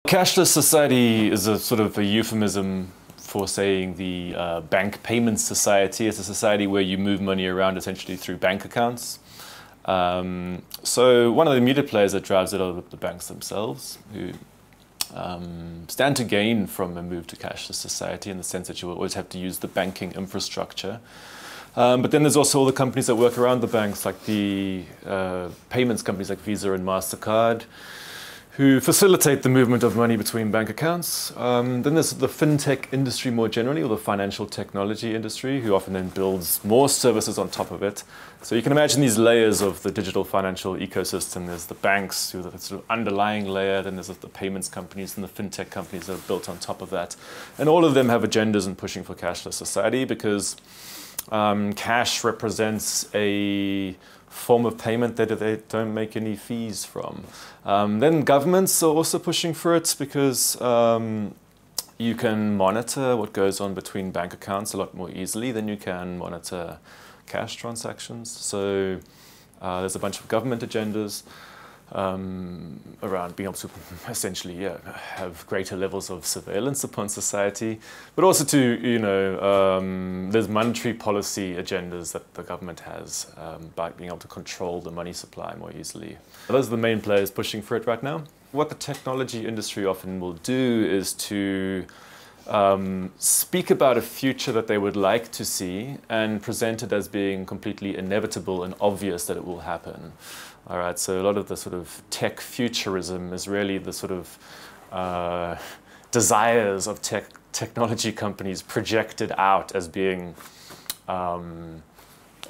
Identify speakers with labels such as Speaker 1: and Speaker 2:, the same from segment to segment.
Speaker 1: Cashless society is a sort of a euphemism for saying the bank payment society. It's a society where you move money around essentially through bank accounts. So one of the immediate players that drives it are the banks themselves, who stand to gain from a move to cashless society in the sense that you will always have to use the banking infrastructure. But then there's also all the companies that work around the banks, like the payments companies like Visa and MasterCard, who facilitate the movement of money between bank accounts. Then there's the fintech industry more generally, or the financial technology industry, who often then builds more services on top of it. So you can imagine these layers of the digital financial ecosystem. There's the banks, who are the sort of underlying layer, then there's the payments companies and the fintech companies that are built on top of that. And all of them have agendas in pushing for cashless society because cash represents a form of payment that they don't make any fees from. Then governments are also pushing for it because you can monitor what goes on between bank accounts a lot more easily than you can monitor cash transactions. So there's a bunch of government agendas around being able to essentially have greater levels of surveillance upon society, but also to, there's monetary policy agendas that the government has by being able to control the money supply more easily. Those are the main players pushing for it right now. What the technology industry often will do is to speak about a future that they would like to see and present it as being completely inevitable and obvious that it will happen. All right, so a lot of the sort of tech futurism is really the sort of desires of technology companies projected out as being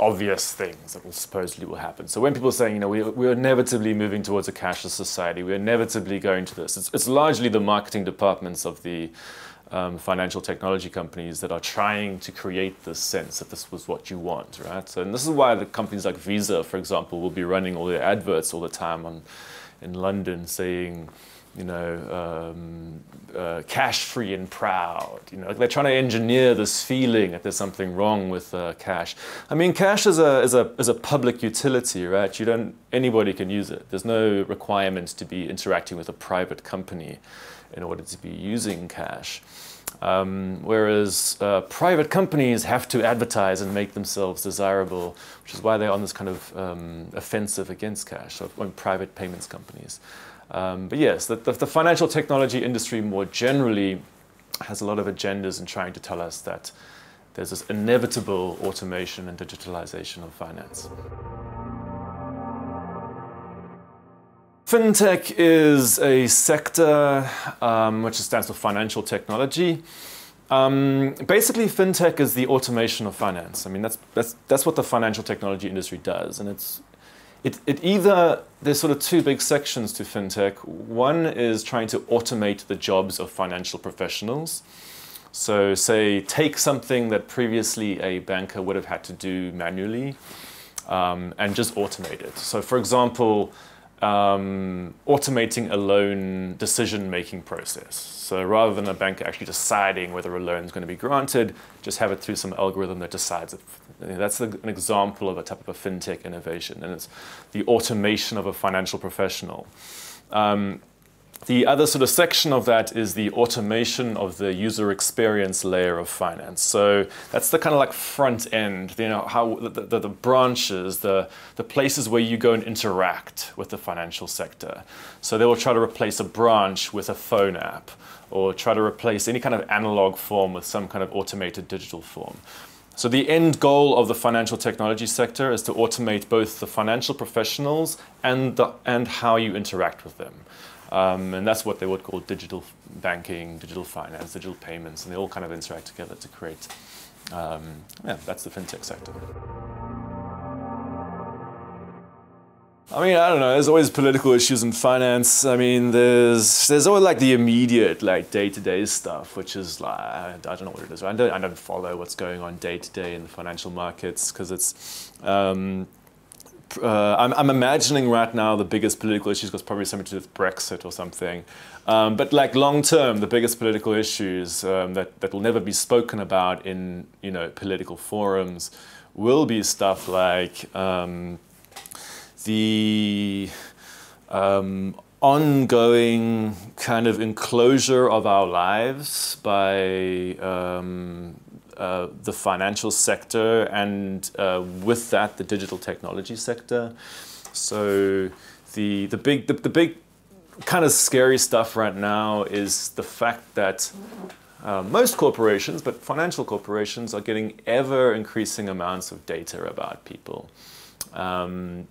Speaker 1: obvious things that will supposedly will happen. So when people are saying, we're inevitably moving towards a cashless society, we're inevitably going to this, it's largely the marketing departments of the financial technology companies that are trying to create this sense that this was what you want, right? So, and this is why the companies like Visa, for example, will be running all their adverts all the time in London saying, cash-free and proud. They're trying to engineer this feeling that there's something wrong with cash. I mean, cash is a public utility, right? Anybody can use it. There's no requirement to be interacting with a private company in order to be using cash. Whereas private companies have to advertise and make themselves desirable, which is why they're on this kind of offensive against cash, on private payments companies. But yes, the financial technology industry more generally has a lot of agendas in trying to tell us that there's this inevitable automation and digitalization of finance. FinTech is a sector which stands for financial technology. Basically, FinTech is the automation of finance. I mean, that's what the financial technology industry does, and there's sort of two big sections to FinTech. One is trying to automate the jobs of financial professionals. So, say, take something that previously a banker would have had to do manually, and just automate it. So, for example, automating a loan decision-making process. So rather than a bank actually deciding whether a loan is going to be granted, just have it through some algorithm that decides it. That's an example of a type of a fintech innovation, and it's the automation of a financial professional. The other sort of section of that is the automation of the user experience layer of finance. So that's the kind of like front end, how the branches, the places where you go and interact with the financial sector. So they will try to replace a branch with a phone app, or try to replace any kind of analog form with some kind of automated digital form. So the end goal of the financial technology sector is to automate both the financial professionals and how you interact with them. And that's what they would call digital banking, digital finance, digital payments, and they all kind of interact together to create, that's the fintech sector. I mean, I don't know, there's always political issues in finance. I mean, there's always like the immediate, like day-to-day stuff, which is like, I don't know what it is. I don't follow what's going on day-to-day in the financial markets because it's, I'm imagining right now the biggest political issues was probably something to do with Brexit or something. But like long term, the biggest political issues that will never be spoken about in political forums will be stuff like the ongoing kind of enclosure of our lives by the financial sector, and with that, the digital technology sector. So the big kind of scary stuff right now is the fact that most corporations, but financial corporations, are getting ever increasing amounts of data about people. And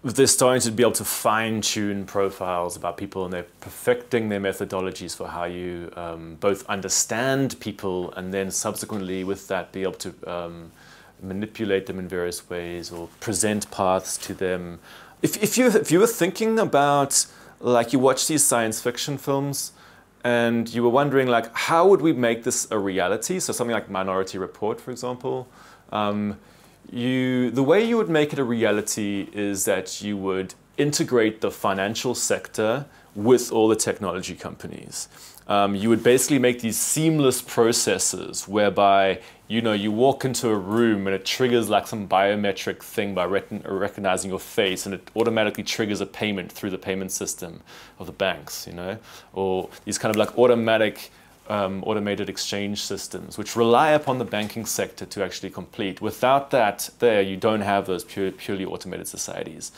Speaker 1: they're starting to be able to fine-tune profiles about people, and they're perfecting their methodologies for how you both understand people and then subsequently with that be able to manipulate them in various ways or present paths to them. If you were thinking about, like, you watch these science fiction films and you were wondering, like, how would we make this a reality? So something like Minority Report, for example. The way you would make it a reality is that you would integrate the financial sector with all the technology companies. You would basically make these seamless processes whereby, you walk into a room and it triggers like some biometric thing by recognizing your face, and it automatically triggers a payment through the payment system of the banks, or these kind of like automated exchange systems, which rely upon the banking sector to actually complete. Without that, you don't have those purely automated societies.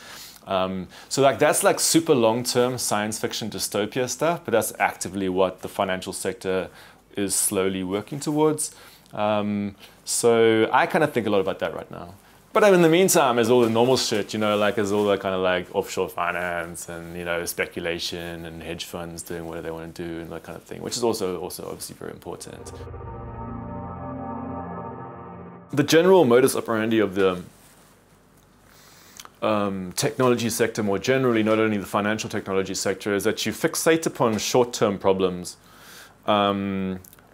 Speaker 1: So that's like super long-term science fiction dystopia stuff, but that's actively what the financial sector is slowly working towards. So I kind of think a lot about that right now. But in the meantime, there's all the normal shit, there's all that kind of like offshore finance and, speculation and hedge funds doing whatever they want to do and that kind of thing, which is also obviously very important. The general modus operandi of the technology sector more generally, not only the financial technology sector, is that you fixate upon short-term problems,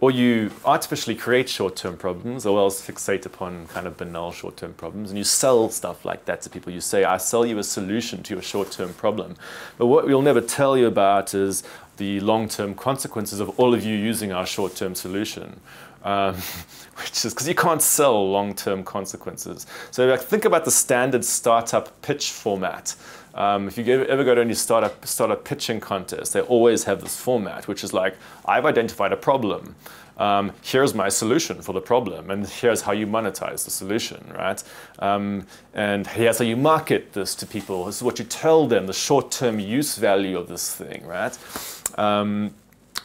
Speaker 1: or you artificially create short-term problems, or else fixate upon kind of banal short-term problems, and you sell stuff like that to people. You say, I sell you a solution to your short-term problem. But what we'll never tell you about is the long-term consequences of all of you using our short-term solution. Which is because you can't sell long-term consequences. So think about the standard startup pitch format. If you ever go to any startup pitching contest, they always have this format, which is like, I've identified a problem. Here's my solution for the problem, and here's how you monetize the solution, right? And here's how you market this to people. This is what you tell them, the short-term use value of this thing, right?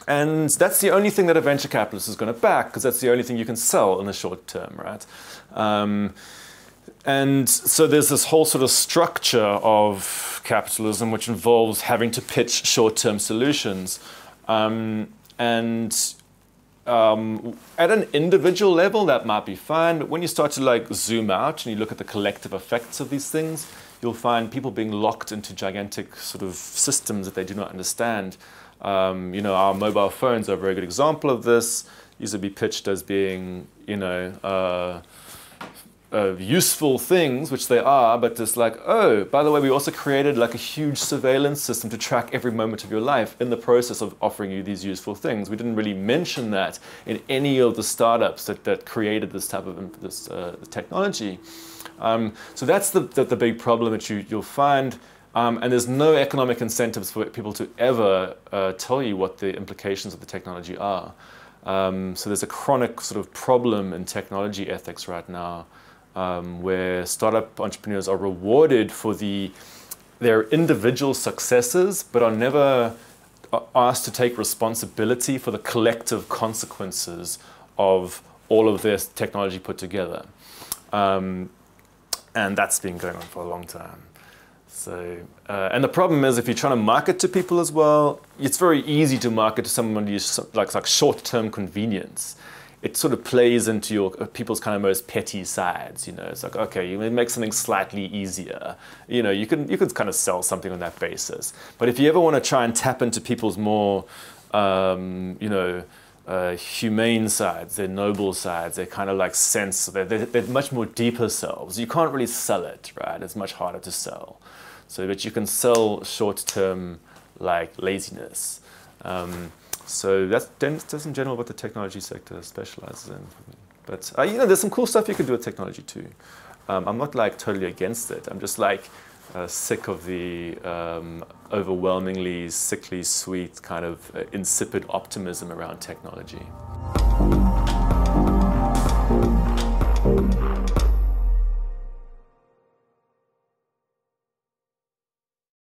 Speaker 1: And that's the only thing that a venture capitalist is going to back, because that's the only thing you can sell in the short term, right? And so there's this whole sort of structure of capitalism which involves having to pitch short-term solutions. At an individual level, that might be fine, but when you start to like zoom out and you look at the collective effects of these things, you'll find people being locked into gigantic sort of systems that they do not understand. Our mobile phones are a very good example of this. Used to be pitched as being, useful things, which they are, but it's like, oh, by the way, we also created like a huge surveillance system to track every moment of your life in the process of offering you these useful things. We didn't really mention that in any of the startups that created this type of technology. So that's the big problem that you'll find. And there's no economic incentives for people to ever tell you what the implications of the technology are. So there's a chronic sort of problem in technology ethics right now, where startup entrepreneurs are rewarded for their individual successes, but are never asked to take responsibility for the collective consequences of all of their technology put together. And that's been going on for a long time. So, and the problem is, if you're trying to market to people as well, it's very easy to market to someone who's like short-term convenience. It sort of plays into your people's kind of most petty sides. It's like, okay, you make something slightly easier. You can kind of sell something on that basis. But if you ever want to try and tap into people's more, humane sides, their noble sides, their kind of like sense, they're much more deeper selves. You can't really sell it, right? It's much harder to sell. So that you can sell short-term like laziness. So that's in general what the technology sector specializes in. But there's some cool stuff you can do with technology too. I'm not like totally against it. I'm just like, sick of the overwhelmingly sickly sweet kind of insipid optimism around technology.